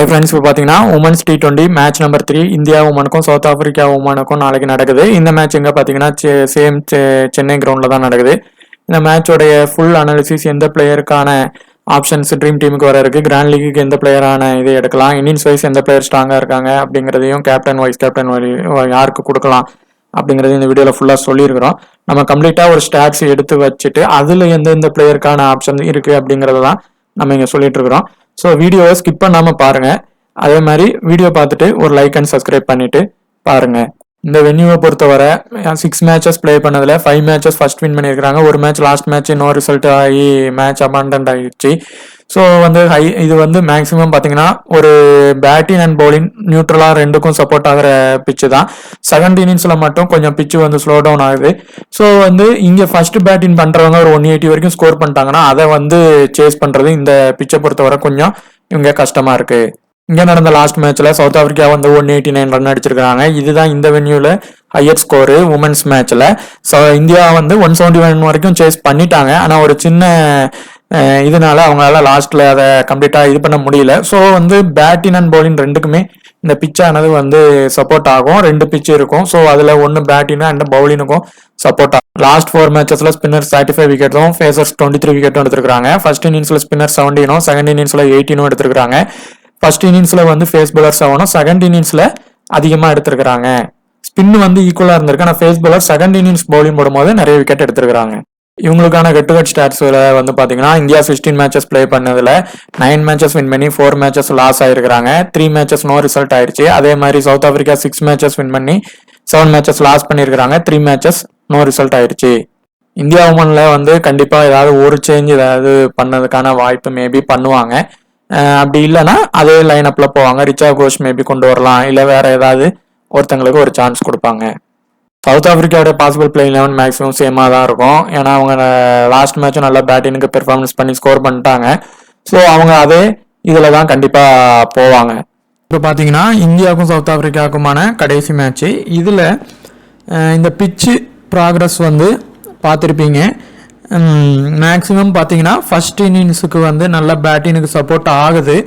Hi friends, இப்போ பார்த்தீங்கன்னா women's T20 match number 3 India உமனுக்கும் சவுத் ஆஃப்ரிக்கா உமனுக்கும் நாளைக்கு நடக்குது. இந்த மேட்ச் எங்கே பார்த்தீங்கன்னா சென்னை கிரவுண்டில் தான் நடக்குது. இந்த மேட்சோடைய ஃபுல் அனாலிசிஸ், எந்த பிளேயருக்கான ஆப்ஷன்ஸ் ட்ரீம் டீமுக்கு வர இருக்குது, கிராண்ட் லீக்கு எந்த பிளேயரான இதை எடுக்கலாம், இன்னிங்ஸ் வைஸ் எந்த பிளேயர் ஸ்ட்ராங்காக இருக்காங்க அப்படிங்கிறதையும், கேப்டன் வைஸ் கேப்டன் யாருக்கு கொடுக்கலாம் அப்படிங்கிறது இந்த வீடியோவில் ஃபுல்லாக சொல்லியிருக்கிறோம். நம்ம கம்ப்ளீட்டாக ஒரு ஸ்டாட்ஸ் எடுத்து வச்சுட்டு அதில் எந்தெந்த பிளேயருக்கான ஆப்ஷன் இருக்குது அப்படிங்கிறத தான் நம்ம இங்கே சொல்லிட்டு இருக்கிறோம். ஸோ வீடியோவை ஸ்கிப் பண்ணாமல் பாருங்கள். அதே மாதிரி வீடியோ பார்த்துட்டு ஒரு லைக் அண்ட் சப்ஸ்கிரைப் பண்ணிவிட்டு பாருங்கள். இந்த வென்யூவை பொறுத்தவரை 6 மேட்சஸ் ப்ளே பண்ணதில் 5 மேட்சஸ் ஃபர்ஸ்ட் வின் பண்ணியிருக்கிறாங்க. ஒரு match last match no result ஆகி மேட்ச் அபாண்டன்ட் ஆகிடுச்சு. ஸோ இது மேக்ஸிமம் பார்த்தீங்கன்னா ஒரு பேட்டிங் அண்ட் பவுலிங் நியூட்ரலாக ரெண்டுக்கும் சப்போர்ட் ஆகிற பிச்சு தான். செகண்ட் இன்னிங்ஸில் மட்டும் கொஞ்சம் பிச்சு ஸ்லோ டவுன் ஆகுது. ஸோ இங்கே ஃபர்ஸ்ட் பேட்டிங் பண்ணுறவங்க ஒரு 180 வரைக்கும் ஸ்கோர் பண்ணிட்டாங்கன்னா அதை சேஸ் பண்ணுறது இந்த பிச்சை பொறுத்தவரை கொஞ்சம் இவங்க கஷ்டமாக இருக்குது. இங்கே நடந்த லாஸ்ட் மேட்ச்சில் சவுத் ஆஃப்ரிக்கா 189 ரன் அடிச்சிருக்காங்க. இதுதான் இந்த வென்யூவில் ஹையர் ஸ்கோரு உமன்ஸ் மேட்ச்சில். ஸோ இந்தியா 171 வரைக்கும் சேஸ் பண்ணிட்டாங்க. ஆனால் ஒரு சின்ன இதனால அவங்களால லாஸ்ட்ல அதை கம்ப்ளீட்டாக இது பண்ண முடியல. ஸோ பேட்டிங் அண்ட் பவுலிங் ரெண்டுக்குமே இந்த பிச்சானது சப்போர்ட் ஆகும். 2 பிச்சு இருக்கும். ஸோ அதில் ஒன்று பேட்டிங் அண்ட் பவுலினுக்கும் சப்போர்ட் ஆகும். லாஸ்ட் 4 மேட்சஸ்ல ஸ்பின்னர் 35 விக்கெட்டும் ஃபேசர்ஸ் 23 விக்கெட்டும் எடுத்திருக்காங்க. ஃபர்ஸ்ட் இன்னிங்ஸ்ல ஸ்பின்னர் 17, செகண்ட் இன்னிங்ஸ்ல 18 எடுத்திருக்காங்க. ஃபர்ஸ்ட் இன்னிங்ஸ்ல ஃபேஸ் பவுலர் 7, செகண்ட் இன்னிங்ஸ்ல அதிகமா எடுத்திருக்காங்க. ஸ்பின் ஈக்குவலா இருந்திருக்கு. ஆனால் pace bowler second innings bowling போடும்போது நிறைய விக்கெட் எடுத்திருக்காங்க. இவங்களுக்கான ஹெட் டு ஹெட் ஸ்டாட்ஸ்ல பாத்தீங்கன்னா இந்தியா 16 மேட்சஸ் பிளே பண்ணதுல 9 மேட்சஸ் வின் பண்ணி 4 மேட்சஸ் லாஸ் ஆயிருக்காங்க. 3 மேட்சஸ் நோ ரிசல்ட் ஆயிருச்சு. அதே மாதிரி சவுத் ஆப்பிரிக்கா 6 மேட்சஸ் வின் பண்ணி 7 மேட்சஸ் லாஸ் பண்ணியிருக்காங்க. 3 மேட்சஸ் நோ ரிசல்ட் ஆயிருச்சு. இந்தியா உமன்ல கண்டிப்பா ஏதாவது ஒரு சேஞ்ச் ஏதாவது பண்ணதுக்கான வாய்ப்பு மேபி பண்ணுவாங்க. அப்படி இல்லைன்னா அதே லைன் அப்ல போவாங்க. ரிச்சா கோஷ் மேபி கொண்டு வரலாம், இல்லை வேற ஏதாவது ஒருத்தங்களுக்கு ஒரு சான்ஸ் கொடுப்பாங்க. சவுத் ஆப்பிரிக்காவோட பாசிபிள் பிளே 11 மேக்ஸிமம் சேமாக தான் இருக்கும். ஏன்னா அவங்க லாஸ்ட் மேட்சும் நல்லா பேட்டிங்க்கு பெர்ஃபார்மன்ஸ் பண்ணி ஸ்கோர் பண்ணிட்டாங்க. ஸோ அவங்க அதே இதில் தான் கண்டிப்பாக போவாங்க. இப்போ பார்த்தீங்கன்னா இந்தியாவுக்கும் சவுத் ஆப்பிரிக்காவுக்குமான கடைசி மேட்ச்சு. இதில் இந்த பிச்சு ப்ராக்ரஸ் பார்த்துருப்பீங்க. மேக்ஸிமம் பார்த்தீங்கன்னா ஃபர்ஸ்ட் இன்னிங்ஸுக்கு நல்ல பேட்டிங்க்கு சப்போர்ட் ஆகுது.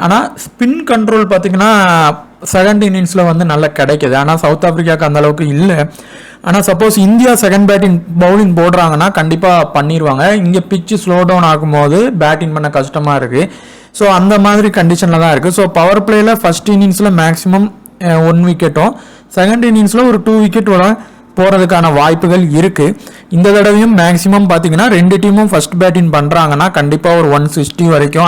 ஆனால் ஸ்பின் கண்ட்ரோல் பார்த்தீங்கன்னா செகண்ட் இன்னிங்ஸில் நல்லா கிடைக்குது. ஆனால் சவுத் ஆப்பிரிக்காவுக்கு அந்த அளவுக்கு இல்லை. ஆனால் suppose India second batting bowling போடுறாங்கன்னா கண்டிப்பாக பண்ணிடுவாங்க. இங்கே பிச்சு ஸ்லோ டவுன் ஆகும்போது பேட்டிங் பண்ண கஷ்டமாக இருக்குது. ஸோ அந்த மாதிரி கண்டிஷனில் தான் இருக்குது. ஸோ பவர் பிளேயில் ஃபர்ஸ்ட் இன்னிங்ஸில் மேக்ஸிமம் 1 விக்கெட்டும், செகண்ட் இன்னிங்ஸில் ஒரு 2 விக்கெட்டோட போகிறதுக்கான வாய்ப்புகள் இருக்குது. இந்த தடவையும் மேக்ஸிமம் பார்த்தீங்கன்னா 2 டீமும் ஃபர்ஸ்ட் பேட்டிங் பண்ணுறாங்கன்னா கண்டிப்பாக ஒரு 160 வரைக்கும்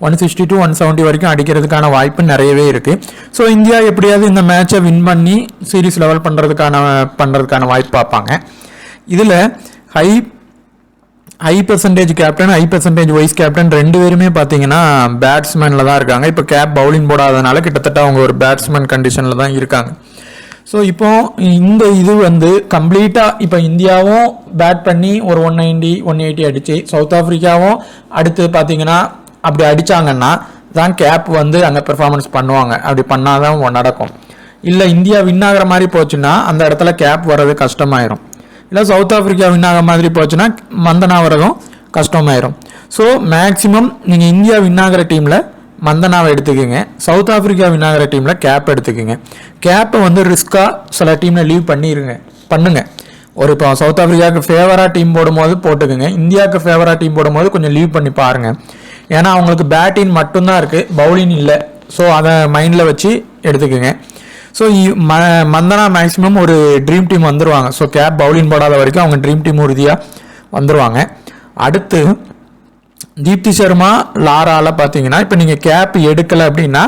160 to 170 வரைக்கும் அடிக்கிறதுக்கான வாய்ப்பு நிறையவே இருக்குது. ஸோ இந்தியா எப்படியாவது இந்த மேட்சை வின் பண்ணி சீரீஸ் லெவல் பண்ணுறதுக்கான வாய்ப்பு பார்ப்பாங்க. இதில் high percentage captain, high percentage vice captain 2 பேருமே பார்த்தீங்கன்னா பேட்ஸ்மேனில் தான் இருக்காங்க. இப்போ கேப் பவுலிங் போடாதனால கிட்டத்தட்ட அவங்க ஒரு பேட்ஸ்மேன் கண்டிஷனில் தான் இருக்காங்க. ஸோ இப்போ இந்த இது கம்ப்ளீட்டாக இப்போ இந்தியாவும் பேட் பண்ணி ஒரு 190 180 அடிச்சு, சவுத் ஆப்பிரிக்காவும் அடுத்து பார்த்தீங்கன்னா அப்படி அடித்தாங்கன்னா தான் கேப் அங்கே பெர்ஃபார்மன்ஸ் பண்ணுவாங்க. அப்படி பண்ணாதான் நடக்கும். இல்லை இந்தியா வின் ஆகிற மாதிரி போச்சுன்னா அந்த இடத்துல கேப் வர்றது கஷ்டமாயிரும். இல்லை சவுத் ஆப்பிரிக்கா வின் ஆகிற மாதிரி போச்சுன்னா மந்தனா வர்றதும் கஷ்டமாயிரும். ஸோ மேக்ஸிமம் நீங்கள் இந்தியா வின் ஆகிற டீமில் மந்தனாவை எடுத்துக்கோங்க, சவுத் ஆப்பிரிக்கா வின் ஆகிற டீமில் கேப் எடுத்துக்கோங்க. கேப்பை ரிஸ்க்காக சில டீமில் லீவ் பண்ணுங்க. இப்போ சவுத் ஆப்பிரிக்காவுக்கு ஃபேவராக டீம் போடும்போது போட்டுக்குங்க, இந்தியாவுக்கு ஃபேவராக டீம் போடும்போது கொஞ்சம் லீவ் பண்ணி பாருங்கள். ஏன்னா அவங்களுக்கு பேட்டிங் மட்டும்தான் இருக்குது, பவுலிங் இல்லை. ஸோ அதை மைண்டில் வச்சு எடுத்துக்கோங்க. ஸோ மந்தனா மேக்ஸிமம் ஒரு ட்ரீம் டீம் வந்துடுவாங்க. ஸோ கேப் பவுலிங் போடாத வரைக்கும் அவங்க ட்ரீம் டீம் உறுதியாக வந்துடுவாங்க. அடுத்து தீப்தி சர்மா, லாரால பார்த்தீங்கன்னா இப்போ நீங்கள் கேப் எடுக்கலை அப்படின்னா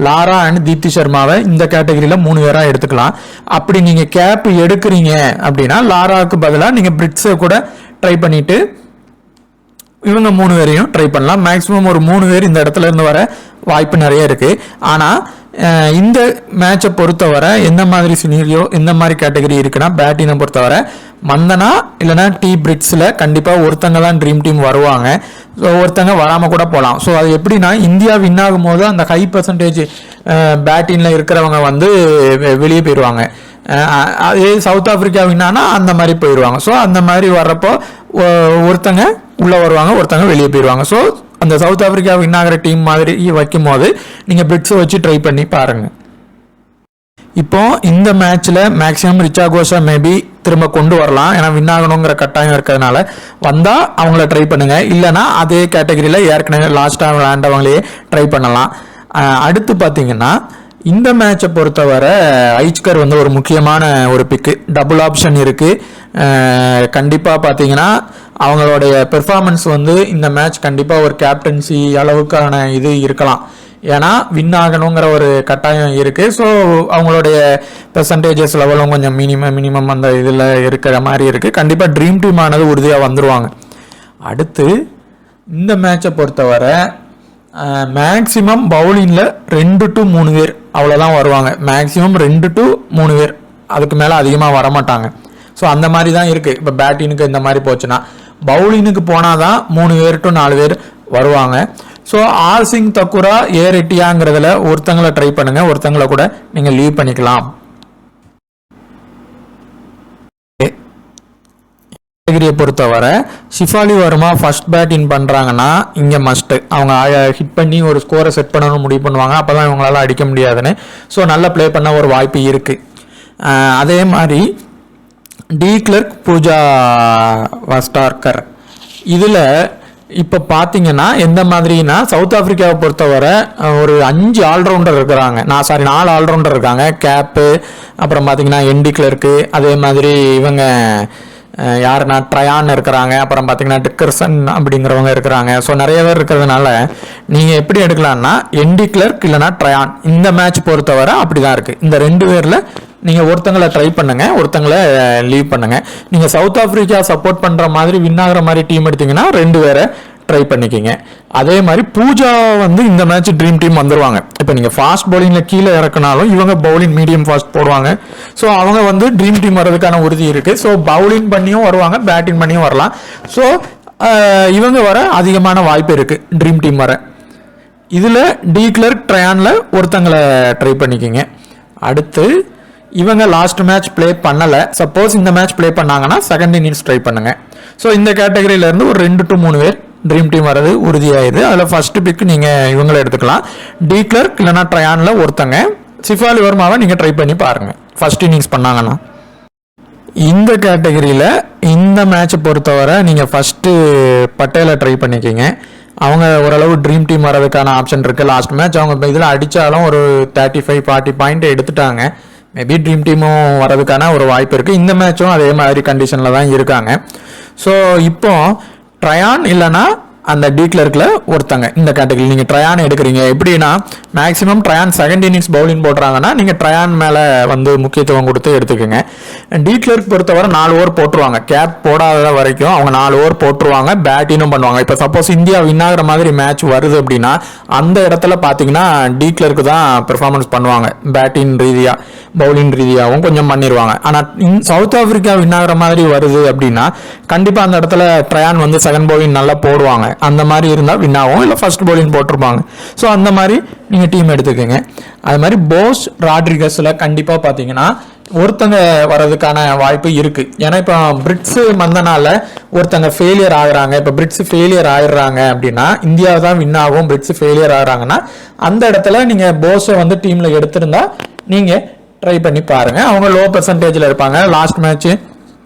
லாரா அண்ட் தீப்தி சர்மாவை இந்த கேட்டகரியில் 3 பேராக எடுத்துக்கலாம். அப்படி நீங்கள் கேப் எடுக்கிறீங்க அப்படின்னா லாராவுக்கு பதிலாக நீங்கள் பிரிட்ஸை கூட ட்ரை பண்ணிவிட்டு இவங்க 3 பேரையும் ட்ரை பண்ணலாம். மேக்ஸிமம் ஒரு 3 பேர் இந்த இடத்துல இருந்து வர வாய்ப்பு நிறைய இருக்குது. ஆனால் இந்த மேட்சை பொறுத்தவரை எந்த மாதிரி சினீரியோ எந்த மாதிரி கேட்டகரி இருக்குன்னா பேட்டிங்கை பொறுத்தவரை மந்தனா இல்லைனா பிரிட்ஸில் கண்டிப்பாக ஒருத்தங்க தான் ட்ரீம் டீம் வருவாங்க. ஸோ ஒருத்தங்க வராமல் கூட போகலாம். ஸோ அது எப்படின்னா இந்தியா வின் ஆகும் போது அந்த ஹை பர்சன்டேஜ் பேட்டிங்கில் இருக்கிறவங்க வெளியே போயிடுவாங்க. அதே சவுத் ஆப்பிரிக்கா வின்னானா அந்த மாதிரி போயிடுவாங்க. ஸோ அந்த மாதிரி வர்றப்போ ஒருத்தங்க உள்ளே வருவாங்க, ஒருத்தங்க வெளியே போயிடுவாங்க. ஸோ அந்த சவுத் ஆப்பிரிக்கா வின் ஆகிற டீம் மாதிரி வைக்கும் போது நீங்கள் பிரிட்ஸை வச்சு ட்ரை பண்ணி பாருங்கள். இப்போ இந்த மேட்ச்சில் மேக்ஸிமம் ரிச்சாகோஸை மேபி திரும்ப கொண்டு வரலாம், ஏன்னா வின் ஆகணுங்கிற கட்டாயம் இருக்கிறதுனால வந்தால் அவங்கள ட்ரை பண்ணுங்கள். இல்லைனா அதே கேட்டகரியில் ஏற்கனவே லாஸ்ட்டாக விளையாண்டவங்களையே ட்ரை பண்ணலாம். அடுத்து பார்த்தீங்கன்னா இந்த மேட்சை பொறுத்தவரை ஐச்கர் வந்து ஒரு முக்கியமான ஒரு பிக்கு, டபுள் ஆப்ஷன் இருக்குது. கண்டிப்பாக பார்த்தீங்கன்னா அவங்களுடைய பெர்ஃபார்மன்ஸ் வந்து இந்த மேட்ச் கண்டிப்பாக ஒரு கேப்டன்சி அளவுக்கான இது இருக்கலாம், ஏன்னா வின் ஆகணுங்கிற ஒரு கட்டாயம் இருக்குது. ஸோ அவங்களுடைய பெர்சன்டேஜஸ் லெவலும் கொஞ்சம் மினிமம் அந்த இதில் இருக்கிற மாதிரி இருக்குது. கண்டிப்பாக ட்ரீம் டீம் ஆனது உறுதியாக வந்துடுவாங்க. அடுத்து இந்த மேட்சை பொறுத்தவரை மேக்ஸிமம் பவுலிங்கில் 2 to 3 பேர் அவ்வளோதான் வருவாங்க. மேக்ஸிமம் 2 to 3 பேர், அதுக்கு மேலே அதிகமாக வரமாட்டாங்க. ஸோ அந்த மாதிரி தான் இருக்குது. இப்போ பேட்டினுக்கு இந்த மாதிரி போச்சுன்னா பவுலினுக்கு போனால் தான் 3 பேர் to 4 பேர் வருவாங்க. ஸோ ஆர் சிங் தக்குரா ஏரெட்டியாங்கிறதுல ஒருத்தங்களை ட்ரை பண்ணுங்கள், ஒருத்தங்களை கூட நீங்கள் லீவ் பண்ணிக்கலாம். கேட்டகரியை பொறுத்தவரை ஷிஃபாலி வர்மா ஃபர்ஸ்ட் பேட்டிங் பண்ணுறாங்கன்னா இங்கே மஸ்ட்டு அவங்க ஹிட் பண்ணி ஒரு ஸ்கோரை செட் பண்ணணும்னு முடிவு பண்ணுவாங்க, அப்போ தான் இவங்களால அடிக்க முடியாதுன்னு. ஸோ நல்லா ப்ளே பண்ண ஒரு வாய்ப்பு இருக்குது. அதே மாதிரி டி கிளர்க், பூஜா வஸ்டார்கர் இதில் இப்போ பார்த்தீங்கன்னா எந்த மாதிரினா சவுத் ஆப்பிரிக்காவை பொறுத்தவரை ஒரு 5 ஆல்ரவுண்டர் இருக்கிறாங்க, 4 ஆல்ரவுண்டர் இருக்காங்க. கேப்பு, அப்புறம் பார்த்தீங்கன்னா என்டி கிளர்க்கு, அதே மாதிரி இவங்க யாருன்னா ட்ரயான் இருக்கிறாங்க, அப்புறம் பார்த்தீங்கன்னா டிக்கர்சன் அப்படிங்கிறவங்க இருக்கிறாங்க. ஸோ நிறைய பேர் இருக்கிறதுனால நீங்கள் எப்படி எடுக்கலாம்னா என்டி கிளர்க் இல்லைனா ட்ரயான். இந்த மேட்ச் பொறுத்தவரை அப்படி தான் இருக்குது. இந்த 2 பேரில் நீங்கள் ஒருத்தங்களை ட்ரை பண்ணுங்கள், ஒருத்தங்களை லீவ் பண்ணுங்கள். நீங்கள் சவுத் ஆப்பிரிக்கா சப்போர்ட் பண்ணுற மாதிரி வின் ஆகிற மாதிரி டீம் எடுத்தீங்கன்னா 2 பேரை ட்ரை பண்ணிக்கிங்க. அதே மாதிரி பூஜா வந்து இந்த மேட்ச் ட்ரீம் டீம் வந்துடுவாங்க. இப்போ நீங்கள் ஃபாஸ்ட் பவுலிங்கில் கீழே இறக்குனாலும் இவங்க பவுலிங் மீடியம் ஃபாஸ்ட் போடுவாங்க. ஸோ அவங்க வந்து ட்ரீம் டீம் வர்றதுக்கான உறுதி இருக்குது. ஸோ பவுலிங் பண்ணியும் வருவாங்க, பேட்டிங் பண்ணியும் வரலாம். ஸோ இவங்க வர அதிகமான வாய்ப்பு இருக்குது ட்ரீம் டீம் வர. இதில் டி கிளர்க், ட்ரயானில் ஒருத்தங்களை ட்ரை பண்ணிக்கிங்க. அடுத்து இவங்க லாஸ்ட் மேட்ச் ப்ளே பண்ணலை, சப்போஸ் இந்த மேட்ச் ப்ளே பண்ணாங்கன்னா செகண்ட் இன்னிங்ஸ் ட்ரை பண்ணுங்கள். ஸோ இந்த கேட்டகரியிலேருந்து ஒரு 2 to 3 பேர் ட்ரீம் டீம் வர்றது உறுதியாயிருது. அதில் ஃபர்ஸ்ட் பிக் நீங்கள் இவங்களை எடுத்துக்கலாம், டி கிளர்க் இல்லைனா ட்ரயானில் ஒருத்தங்க. ஷிஃபாலி வர்மாவை நீங்கள் ட்ரை பண்ணி பாருங்கள் ஃபர்ஸ்ட் இன்னிங்ஸ் பண்ணாங்கன்னா. இந்த கேட்டகரியில் இந்த மேட்சை பொறுத்தவரை நீங்கள் ஃபஸ்ட்டு பட்டேலை ட்ரை பண்ணிக்கிங்க. அவங்க ஓரளவு ட்ரீம் டீம் வர்றதுக்கான ஆப்ஷன் இருக்குது. லாஸ்ட் மேட்ச் அவங்க இதில் அடித்தாலும் ஒரு 35-40 பாயிண்ட் எடுத்துட்டாங்க. மேபி ட்ரீம் டீமும் வர்றதுக்கான ஒரு வாய்ப்பு இருக்குது. இந்த மேட்சும் அதே மாதிரி கண்டிஷனில் தான் இருக்காங்க. ஸோ இப்போ ட்ரயான் இல்லைனா அந்த டி கிளர்க்கில் ஒருத்தங்க இந்த கேட்டகரி நீங்கள் ட்ரயான் எடுக்கிறீங்க. எப்படின்னா மேக்ஸிமம் ட்ரயான் செகண்ட் இன்னிங்ஸ் பவுலிங் போடுறாங்கன்னா நீங்கள் ட்ரயான் மேலே வந்து முக்கியத்துவம் கொடுத்து எடுத்துக்கோங்க. டி கிளர்க் பொறுத்தவரை 4 ஓவர் போட்டுருவாங்க, கேப் போடாத வரைக்கும் அவங்க 4 ஓவர் போட்டுருவாங்க, பேட்டிங்கும் பண்ணுவாங்க. இப்போ சப்போஸ் இந்தியா வின் ஆகிற மாதிரி மேட்ச் வருது அப்படின்னா அந்த இடத்துல பார்த்தீங்கன்னா டி கிளர்க்கு தான் பெர்ஃபார்மன்ஸ் பண்ணுவாங்க, பேட்டிங் ரீதியாக பவுலிங் ரீதியாகவும் கொஞ்சம் பண்ணிடுவாங்க. ஆனால் சவுத் ஆப்பிரிக்கா வின் ஆகிற மாதிரி வருது அப்படின்னா கண்டிப்பாக அந்த இடத்துல ட்ரயான் வந்து செகண்ட் பவுலிங் நல்லா போடுவாங்க. அந்த மாதிரி இருந்தால் வின் ஆகும், இல்லை ஃபர்ஸ்ட் பவுலிங் போட்டிருப்பாங்க. ஸோ அந்த மாதிரி நீங்கள் டீம் எடுத்துக்கோங்க. அது மாதிரி போஸ் ராட்ரிகஸில் கண்டிப்பாக பார்த்தீங்கன்னா ஒருத்தங்க வர்றதுக்கான வாய்ப்பு இருக்குது. ஏன்னா இப்போ பிரிட்ஸு வந்தனால ஒருத்தங்க ஃபெயிலியர் ஆகுறாங்க. இப்போ பிரிட்ஸு ஃபெயிலியர் ஆகிடுறாங்க அப்படின்னா இந்தியா தான் வின் ஆகும். பிரிட்ஸு ஃபெயிலியர் ஆகுறாங்கன்னா அந்த இடத்துல நீங்கள் போஸை வந்து டீமில் எடுத்திருந்தா நீங்கள் ட்ரை பண்ணி பாருங்கள். அவங்க லோ பெர்சன்டேஜில் இருப்பாங்க. லாஸ்ட் மேட்ச்சு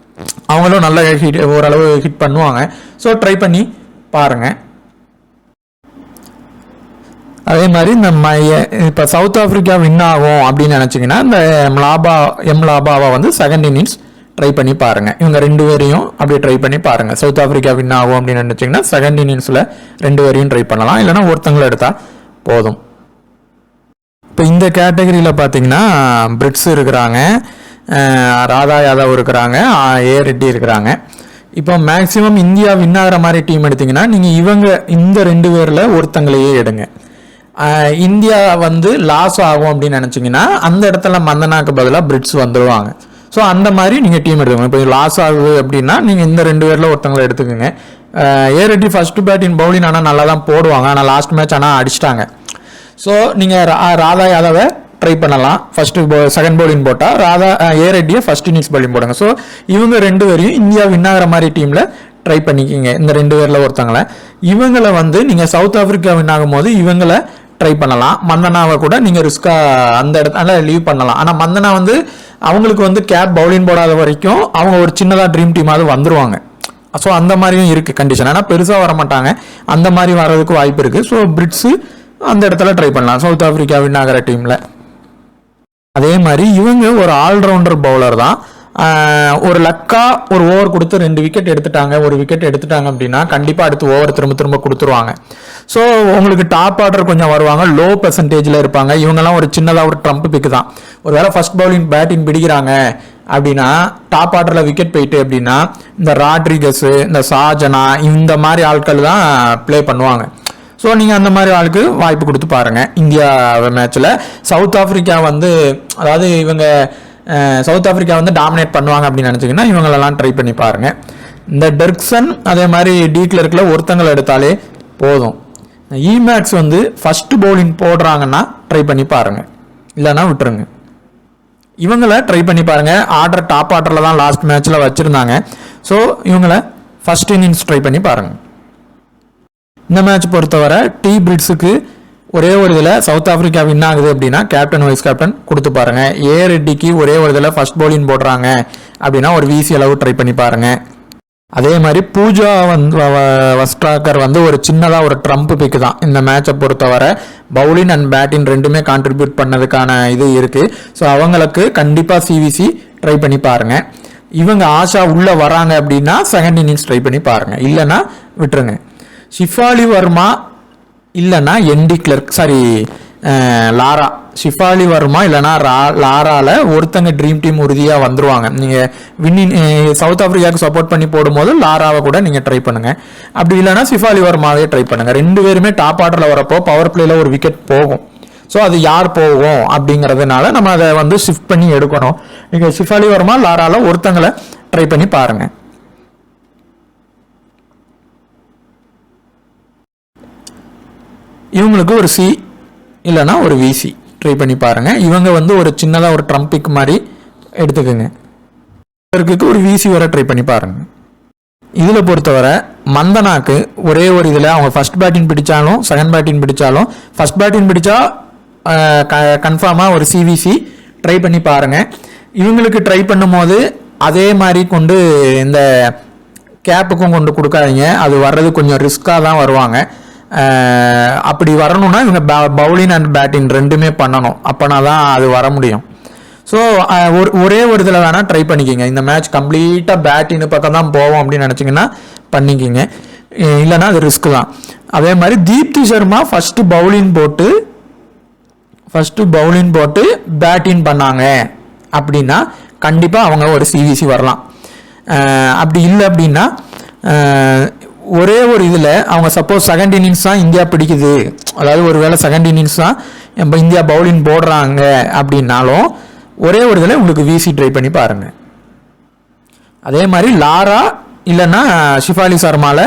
அவங்களும் நல்ல ஓரளவு ஹிட் பண்ணுவாங்க. ஸோ ட்ரை பண்ணி பாருங்க. அதே மாதிரி இந்த இப்போ சவுத் ஆப்பிரிக்கா வின் ஆகும் அப்படின்னு நினச்சிங்கன்னா இந்த எம்லாபாவை வந்து செகண்ட் இன்னிங்ஸ் ட்ரை பண்ணி பாருங்கள். இவங்க 2 பேரையும் அப்படியே ட்ரை பண்ணி பாருங்கள். சவுத் ஆப்பிரிக்கா வின் ஆகும் அப்படின்னு நினச்சிங்கன்னா செகண்ட் இன்னிங்ஸில் 2 பேரையும் ட்ரை பண்ணலாம், இல்லைனா ஒருத்தங்களை எடுத்தால் போதும். இப்போ இந்த கேட்டகரியில் பார்த்தீங்கன்னா பிரிட்ஸ் இருக்கிறாங்க, ராதா யாதவ் இருக்கிறாங்க, ஏ ரெட்டி இருக்கிறாங்க. இப்போ மேக்ஸிமம் இந்தியா வின் ஆகிற மாதிரி டீம் எடுத்திங்கன்னா நீங்கள் இவங்க இந்த 2 பேரில் ஒருத்தங்களையே எடுங்க. இந்தியா வந்து லாஸ் ஆகும் அப்படின்னு நினச்சிங்கன்னா அந்த இடத்துல மந்தனாக்கு பதிலாக பிரிட்ஸ் வந்துடுவாங்க. ஸோ அந்த மாதிரி நீங்கள் டீம் எடுத்துக்கோங்க. இப்போ லாஸ் ஆகுது அப்படின்னா நீங்கள் இந்த 2 பேரில் ஒருத்தங்களை எடுத்துக்கோங்க. ஏ ரெட்டி ஃபர்ஸ்ட் பேட்டிங் பவுலிங் ஆனால் நல்லா தான் போடுவாங்க, ஆனால் லாஸ்ட் மேட்ச் ஆனால் அடிச்சிட்டாங்க. ஸோ நீங்கள் ராதா யாதவை ட்ரை பண்ணலாம். ஃபர்ஸ்ட்டு செகண்ட் பவுலிங் போட்டால் ஏ ரெட்டியை ஃபர்ஸ்ட் இன்னிங்ஸ் பவுலிங் போடுங்க. ஸோ இவங்க 2 பேரையும் இந்தியா வின் ஆகிற மாதிரி டீமில் ட்ரை பண்ணிக்கிங்க. இந்த 2 பேரில் ஒருத்தங்களை. இவங்களை வந்து நீங்கள் சவுத் ஆஃப்ரிக்கா வின் ஆகும்போது இவங்களை ட்ரை பண்ணலாம். மந்தனாவை கூட நீங்கள் ரிஸ்க்காக அந்த இடத்துல லீவ் பண்ணலாம். ஆனால் மந்தனா வந்து அவங்களுக்கு வந்து கேப் பவுலிங் போடாத வரைக்கும் அவங்க ஒரு சின்னதாக ட்ரீம் டீமாவது வந்துருவாங்க. ஸோ அந்த மாதிரியும் இருக்குது கண்டிஷன். ஆனால் பெருசாக வர மாட்டாங்க, அந்த மாதிரி வர்றதுக்கு வாய்ப்பு இருக்குது. ஸோ பிரிட்ஸு அந்த இடத்துல ட்ரை பண்ணலாம் சவுத் ஆஃப்ரிக்கா வின் ஆகிற டீமில். அதே மாதிரி இவங்க ஒரு ஆல்ரவுண்டர் பவுலர் தான். ஒரு லக்கா ஒரு ஓவர் கொடுத்து 2 விக்கெட் எடுத்துட்டாங்க, 1 விக்கெட் எடுத்துட்டாங்க அப்படின்னா கண்டிப்பாக அடுத்து ஓவர் திரும்ப கொடுத்துருவாங்க. ஸோ உங்களுக்கு டாப் ஆர்டர் கொஞ்சம் வருவாங்க, லோ பெர்சன்டேஜில் இருப்பாங்க. இவங்கெல்லாம் ஒரு சின்னதாக ஒரு ட்ரம்ப் பிக்கு தான். ஒரு வேளை ஃபர்ஸ்ட் பவுலிங் பேட்டிங் பிடிக்கிறாங்க அப்படின்னா டாப் ஆர்டரில் விக்கெட் போயிட்டு அப்படின்னா இந்த ராட்ரிகஸ், இந்த சாஜனா, இந்த மாதிரி ஆட்கள் தான் ப்ளே பண்ணுவாங்க. ஸோ நீங்கள் அந்த மாதிரி ஆளுக்கு வாய்ப்பு கொடுத்து பாருங்கள். இந்தியா மேட்ச்சில் சவுத் ஆஃப்ரிக்கா வந்து அதாவது இவங்க சவுத் ஆஃப்ரிக்கா வந்து டாமினேட் பண்ணுவாங்க அப்படின்னு நினச்சிங்கன்னா இவங்களெல்லாம் ட்ரை பண்ணி பாருங்கள். இந்த டெர்க்சன் அதே மாதிரி டீக்லர்க்கில் ஒருத்தங்களை எடுத்தாலே போதும். இமேக்ஸ் வந்து ஃபஸ்ட்டு பவுலிங் போடுறாங்கன்னா ட்ரை பண்ணி பாருங்கள், இல்லைன்னா விட்டுருங்க. இவங்கள ட்ரை பண்ணி பாருங்கள். ஆர்டர் டாப் ஆர்டரில் தான் லாஸ்ட் மேட்ச்சில் வச்சுருந்தாங்க. ஸோ இவங்கள ஃபஸ்ட் இன்னிங்ஸ் ட்ரை பண்ணி பாருங்கள். இந்த மேட்ச் பொறுத்தவரை பிரிட்ஸுக்கு ஒரே ஒரு இதில் சவுத் ஆஃப்ரிக்கா வின் ஆகுது அப்படின்னா கேப்டன் வைஸ் கேப்டன் கொடுத்து பாருங்கள். ரெட்டிக்கு ஒரே ஒரு இதில் ஃபர்ஸ்ட் பவுலிங் போடுறாங்க அப்படின்னா ஒரு வீசி அளவு ட்ரை பண்ணி பாருங்கள். அதே மாதிரி பூஜா வஸ்ட்ராக்கர் வந்து ஒரு சின்னதாக ஒரு ட்ரம்ப் பிக்கு தான். இந்த மேட்சை பொறுத்தவரை பவுலிங் அண்ட் பேட்டிங் ரெண்டுமே கான்ட்ரிபியூட் பண்ணதுக்கான இது இருக்குது. ஸோ அவங்களுக்கு கண்டிப்பாக சிவிசி ட்ரை பண்ணி பாருங்கள். இவங்க ஆஷா உள்ளே வராங்க அப்படின்னா செகண்ட் இன்னிங்ஸ் ட்ரை பண்ணி பாருங்கள், இல்லைன்னா விட்டுருங்க. ஷிஃபாலி வர்மா இல்லைன்னா லாரா. ஷிஃபாலி வர்மா இல்லைனா லாரால ஒருத்தங்க ட்ரீம் டீம் உறுதியாக வந்துருவாங்க. நீங்கள் வின்னிங் சவுத் ஆஃப்ரிக்காவுக்கு சப்போர்ட் பண்ணி போடும்போது லாராவை கூட நீங்கள் ட்ரை பண்ணுங்கள். அப்படி இல்லைனா ஷிஃபாலி வர்மாவே ட்ரை பண்ணுங்கள். 2 பேருமே டாப் ஆர்டரில் வரப்போ பவர் பிளேயில் ஒரு விக்கெட் போகும். ஸோ அது யார் போகும் அப்படிங்கிறதுனால நம்ம அதை வந்து ஷிஃப்ட் பண்ணி எடுக்கணும். நீங்கள் ஷிஃபாலி வர்மா லாரால ஒருத்தங்களை ட்ரை பண்ணி பாருங்கள். இவங்களுக்கு ஒரு சி இல்லைன்னா ஒரு விசி ட்ரை பண்ணி பாருங்கள். இவங்க வந்து ஒரு சின்னதாக ஒரு ட்ரம்பிக் மாதிரி எடுத்துக்கோங்க. இவருக்கு ஒரு விசி வர ட்ரை பண்ணி பாருங்கள். இதில் பொறுத்தவரை மந்தனாக்கு ஒரே ஒரு இதில் அவங்க ஃபர்ஸ்ட் பேட்டிங் பிடிச்சாலும் செகண்ட் பேட்டிங் பிடிச்சாலும் ஃபர்ஸ்ட் பேட்டிங் பிடிச்சா கன்ஃபார்மாக ஒரு சிவிசி ட்ரை பண்ணி பாருங்கள். இவங்களுக்கு ட்ரை பண்ணும்போது அதே மாதிரி கொண்டு இந்த கேப்புக்கும் கொண்டு கொடுக்காதீங்க, அது வர்றது கொஞ்சம் ரிஸ்க்காக தான் வருவாங்க. அப்படி வரணும்னா இவங்க பவுலிங் அண்ட் பேட்டிங் ரெண்டுமே பண்ணணும், அப்போனா தான் அது வர முடியும். ஸோ ஒரே ஒரு இதில் வேணால் ட்ரை பண்ணிக்கிங்க. இந்த மேட்ச் கம்ப்ளீட்டாக பேட்டிங் பக்கம் தான் போவோம் அப்படின்னு நினச்சிங்கன்னா பண்ணிக்கிங்க, இல்லைன்னா அது ரிஸ்க் தான். அதே மாதிரி தீப்தி சர்மா ஃபஸ்ட்டு பவுலிங் போட்டு பேட்டிங் பண்ணாங்க அப்படின்னா கண்டிப்பாக அவங்க ஒரு சிவிசி வரலாம். அப்படி இல்லை அப்படின்னா ஒரே ஒரு இதில் அவங்க சப்போஸ் செகண்ட் இன்னிங்ஸ் தான் இந்தியா பிடிக்குது, அதாவது ஒரு வேளை செகண்ட் இன்னிங்ஸ் தான் நம்ம இந்தியா பவுலிங் போடுறாங்க அப்படின்னாலும் ஒரே ஒரு இதில் உங்களுக்கு விசி ட்ரை பண்ணி பாருங்கள். அதே மாதிரி லாரா இல்லைன்னா ஷிஃபாலி சர்மாவில்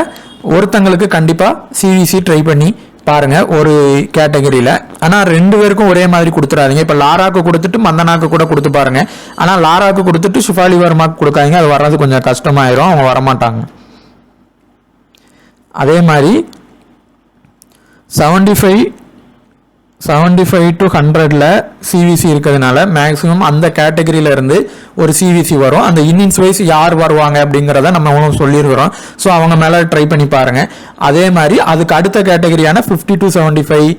ஒருத்தங்களுக்கு கண்டிப்பாக சிவிசி ட்ரை பண்ணி பாருங்கள் ஒரு கேட்டகரியில். ஆனால் 2 பேருக்கும் ஒரே மாதிரி கொடுத்துடாதீங்க. இப்போ லாராக்கு கொடுத்துட்டு மந்தனாக்கு கூட கொடுத்து பாருங்கள். ஆனால் லாராக்கு கொடுத்துட்டு ஷிஃபாலி வர்மாக்கு கொடுக்காதீங்க, அது வர்றது கொஞ்சம் கஷ்டமாயிரும், அவங்க வரமாட்டாங்க. அதே மாதிரி 75 to 100 சிவிசி இருக்கிறதுனால மேக்ஸிமம் அந்த கேட்டகரியில இருந்து ஒரு சிவிசி வரும். அந்த இன்னிங்ஸ் வைஸ் யார் வருவாங்க அப்படிங்கிறத நம்ம சொல்லியிருக்கிறோம். ஸோ அவங்க மேலே ட்ரை பண்ணி பாருங்க. அதே மாதிரி அதுக்கு அடுத்த கேட்டகரியான 50 to 75,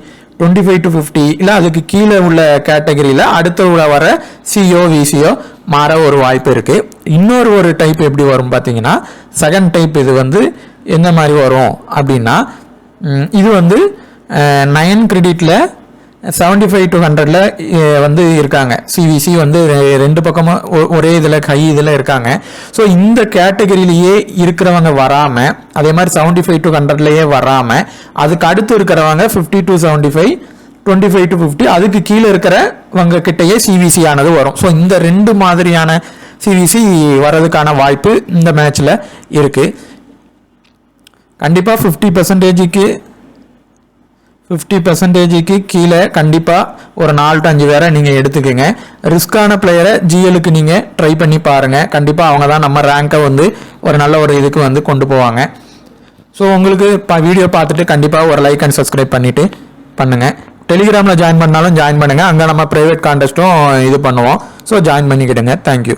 25 to 50 இல்லை அதுக்கு கீழே உள்ள கேட்டகரியில் அடுத்த வர சிஓ விசிஓ மாற ஒரு வாய்ப்பு இருக்குது. ஒரு டைப் எப்படி வரும் பார்த்தீங்கன்னா செகண்ட் டைப். இது வந்து எந்த மாதிரி வரும் அப்படின்னா இது வந்து 9 கிரெடிட்டில் 75 to 100 வந்து இருக்காங்க. சிவிசி வந்து 2 பக்கமும் ஒரே இதில் ஹை இதில் இருக்காங்க. ஸோ இந்த கேட்டகரியிலேயே இருக்கிறவங்க வராமல், அதே மாதிரி 75 to 100 வராமல் அதுக்கு அடுத்து இருக்கிறவங்க 50 to 75, 25 to 50 அதுக்கு கீழே இருக்கிறவங்க கிட்டேயே சிவிசி ஆனது வரும். ஸோ இந்த 2 மாதிரியான சிவிசி வர்றதுக்கான வாய்ப்பு இந்த மேட்ச்சில் இருக்குது. கண்டிப்பாக 50%க்கு கீழே கண்டிப்பாக ஒரு 4 to 5 பேரை நீங்கள் எடுத்துக்கோங்க. ரிஸ்கான பிளேயரை ஜிஎலுக்கு நீங்கள் ட்ரை பண்ணி பாருங்கள். கண்டிப்பாக அவங்க தான் நம்ம ரேங்கை வந்து ஒரு நல்ல ஒரு இதுக்கு வந்து கொண்டு போவாங்க. ஸோ உங்களுக்கு வீடியோ பார்த்துட்டு கண்டிப்பாக ஒரு லைக் அண்ட் சப்ஸ்கிரைப் பண்ணிவிட்டு பண்ணுங்கள். டெலிகிராமில் ஜாயின் பண்ணாலும் ஜாயின் பண்ணுங்கள். அங்கே நம்ம ப்ரைவேட் கான்டெஸ்ட்டும் இது பண்ணுவோம். ஸோ ஜாயின் பண்ணிக்கிடுங்க. தேங்க்யூ.